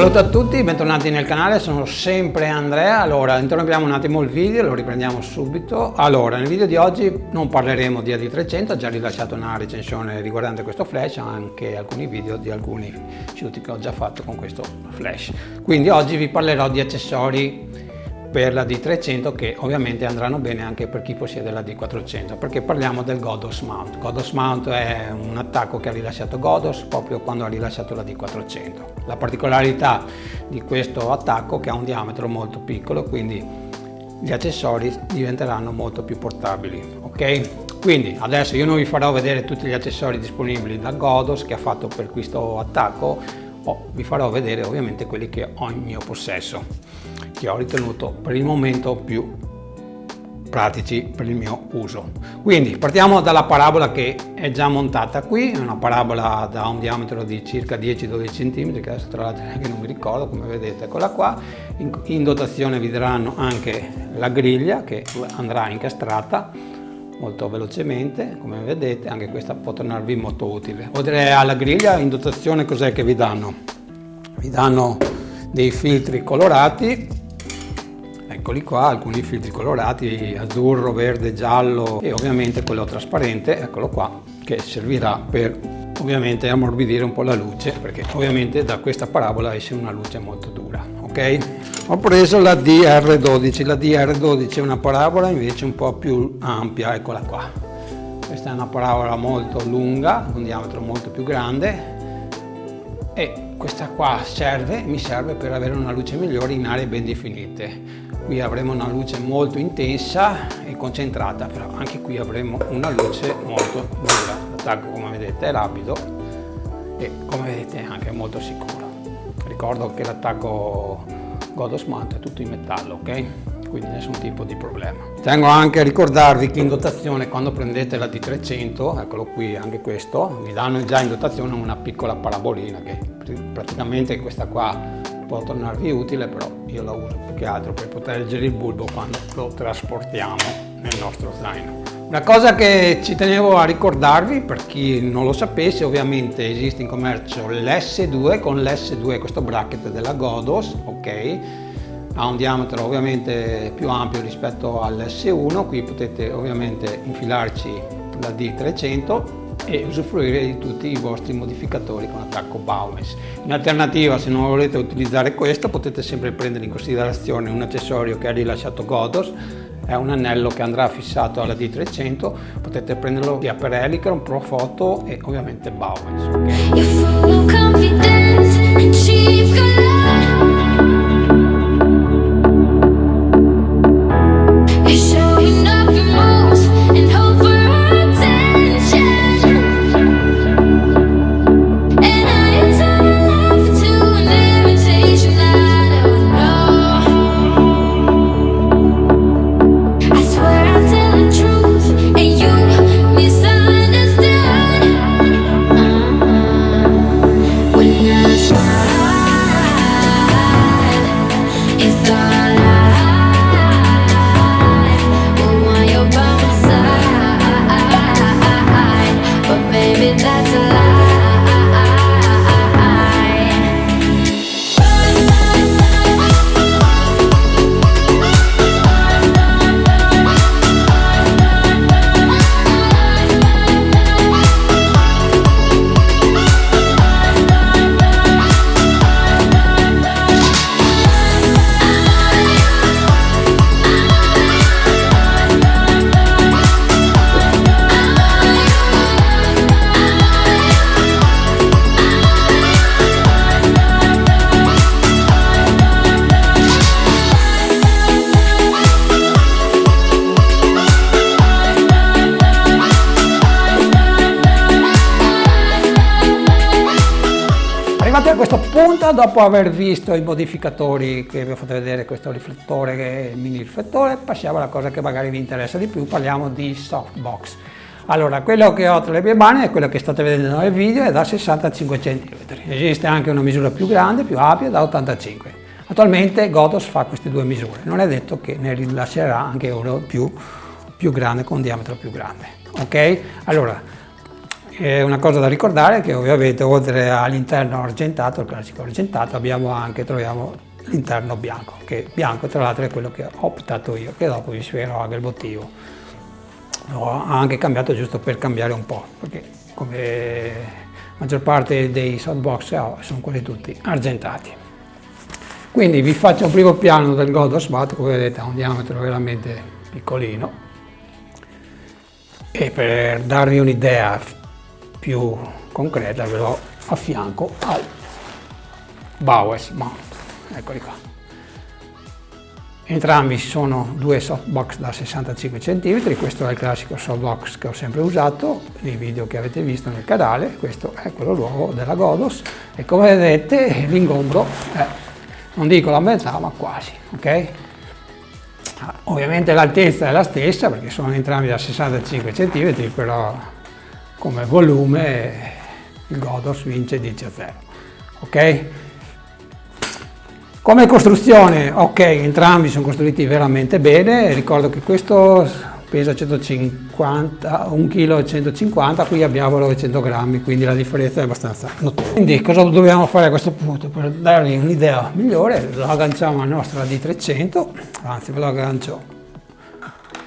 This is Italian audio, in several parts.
saluto a tutti, bentornati nel canale, sono sempre Andrea. Allora, interrompiamo un attimo il video, lo riprendiamo subito. Allora, nel video di oggi non parleremo di AD300, ho già rilasciato una recensione riguardante questo flash, anche alcuni video di alcuni shoot che ho già fatto con questo flash. Quindi oggi vi parlerò di accessori per la D300 che ovviamente andranno bene anche per chi possiede la D400, perché parliamo del Godos Mount. Godos Mount è un attacco che ha rilasciato Godos proprio quando ha rilasciato la D400. La particolarità di questo attacco è che ha un diametro molto piccolo, quindi gli accessori diventeranno molto più portabili, ok? Quindi adesso io non vi farò vedere tutti gli accessori disponibili da Godos che ha fatto per questo attacco, vi farò vedere ovviamente quelli che ho in mio possesso, che ho ritenuto per il momento più pratici per il mio uso. Quindi partiamo dalla parabola che è già montata qui, è una parabola da un diametro di circa 10-12 cm, che adesso tra l'altro neanche non mi ricordo, come vedete, eccola qua. In dotazione vi daranno anche la griglia che andrà incastrata molto velocemente, come vedete, anche questa può tornarvi molto utile. Oltre alla griglia, in dotazione cos'è che vi danno? Vi danno dei filtri colorati, eccoli qua, alcuni filtri colorati, azzurro, verde, giallo e ovviamente quello trasparente, eccolo qua, che servirà per ovviamente ammorbidire un po' la luce, perché ovviamente da questa parabola esce una luce molto dura, ok? Ho preso la DR12, la DR12 è una parabola invece un po' più ampia, eccola qua. Questa è una parabola molto lunga, con un diametro molto più grande, e questa qua mi serve per avere una luce migliore in aree ben definite. Qui avremo una luce molto intensa e concentrata, però anche qui avremo una luce molto dura. L'attacco, come vedete, è rapido e come vedete anche molto sicuro. Ricordo che l'attacco Godos Mount è tutto in metallo, ok? Quindi nessun tipo di problema. Tengo anche a ricordarvi che in dotazione, quando prendete la D300, eccolo qui, anche questo, vi danno già in dotazione una piccola parabolina che praticamente questa qua può tornarvi utile, però io la uso più che altro per proteggere il bulbo quando lo trasportiamo nel nostro zaino. Una cosa che ci tenevo a ricordarvi, per chi non lo sapesse, ovviamente esiste in commercio l'S2 con l'S2, questo bracket della Godos, ok? Ha un diametro ovviamente più ampio rispetto all'S1, qui potete ovviamente infilarci la D300 e usufruire di tutti i vostri modificatori con attacco Baumes. In alternativa, se non volete utilizzare questo, potete sempre prendere in considerazione un accessorio che ha rilasciato Godos, è un anello che andrà fissato alla D300, potete prenderlo sia per Helicron, Profoto e ovviamente Baumes, ok? Arrivati a questo punto, dopo aver visto i modificatori che vi ho fatto vedere, questo riflettore che è il mini riflettore, passiamo alla cosa che magari vi interessa di più, parliamo di softbox. Allora, quello che ho tra le mie mani è quello che state vedendo nel video, è da 65 cm. Esiste anche una misura più grande, più ampia, da 85. Attualmente Godos fa queste due misure, non è detto che ne rilascerà anche uno più grande, con un diametro più grande, ok? Allora, una cosa da ricordare è che ovviamente oltre all'interno argentato, il classico argentato, troviamo l'interno bianco, che bianco tra l'altro è quello che ho optato io, che dopo vi spiegherò anche il motivo. Ho anche cambiato giusto per cambiare un po', perché come maggior parte dei softbox sono quelli tutti argentati. Quindi vi faccio un primo piano del Godos Bat, come vedete ha un diametro veramente piccolino, e per darvi un'idea più concreta ve lo affianco al Bowers Mount, eccoli qua. Entrambi sono due softbox da 65 cm, questo è il classico softbox che ho sempre usato nei video che avete visto nel canale, questo è quello nuovo della Godos e come vedete l'ingombro è, non dico la metà ma quasi, ok? Ovviamente l'altezza è la stessa perché sono entrambi da 65 cm, però come volume il Godos vince 10-0, ok? Come costruzione, ok, entrambi sono costruiti veramente bene, ricordo che questo pesa 1,150 kg, qui abbiamo 900 grammi, quindi la differenza è abbastanza notevole. Quindi cosa dobbiamo fare a questo punto? Per darvi un'idea migliore, lo agganciamo alla nostra D300, anzi ve lo aggancio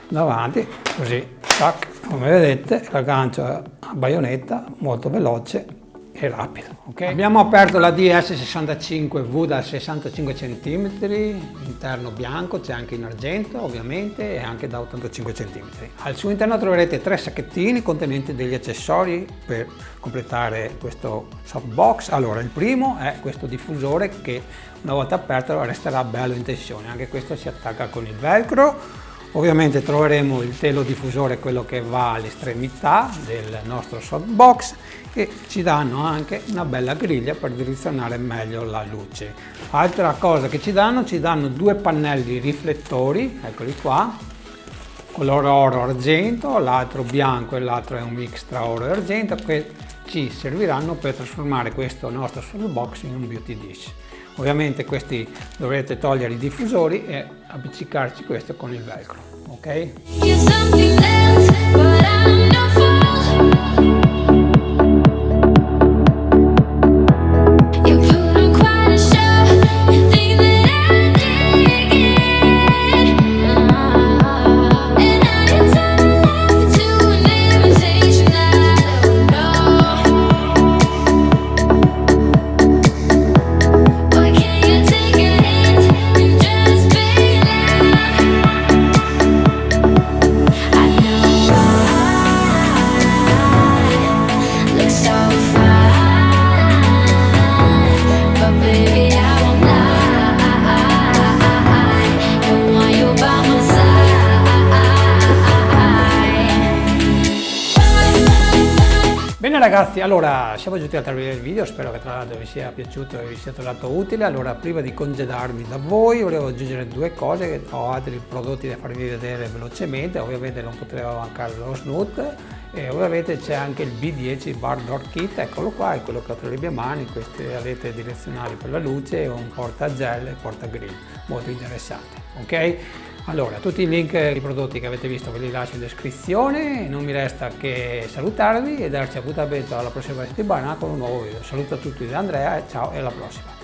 davanti, così, tac, come vedete l'aggancio a baionetta, molto veloce e rapido. Okay? Abbiamo aperto la DS65V da 65 cm, interno bianco, c'è anche in argento ovviamente e anche da 85 cm. Al suo interno troverete 3 sacchettini contenenti degli accessori per completare questo softbox. Allora, il primo è questo diffusore che una volta aperto resterà bello in tensione, anche questo si attacca con il velcro. Ovviamente troveremo il telo diffusore, quello che va all'estremità del nostro softbox, e ci danno anche una bella griglia per direzionare meglio la luce. Altra cosa che ci danno due pannelli riflettori, eccoli qua, color oro argento, l'altro bianco e l'altro è un mix tra oro e argento, che ci serviranno per trasformare questo nostro softbox in un beauty dish. Ovviamente questi dovrete togliere i diffusori e appiccicarci questo con il velcro, ok? Bene ragazzi, allora siamo giunti al termine del video, spero che tra l'altro vi sia piaciuto e vi sia trovato utile. Allora, prima di congedarmi da voi volevo aggiungere due cose, che ho altri prodotti da farvi vedere velocemente. Ovviamente non poteva mancare lo snoot e ovviamente c'è anche il B10 Bar Door Kit, eccolo qua, è quello che ho tra le mie mani. Queste avete direzionali per la luce e un porta gel e porta grill, molto interessante, ok? Allora, tutti i link ai prodotti che avete visto ve li lascio in descrizione, non mi resta che salutarvi e darci appuntamento alla prossima settimana con un nuovo video. Saluto a tutti da Andrea e ciao e alla prossima!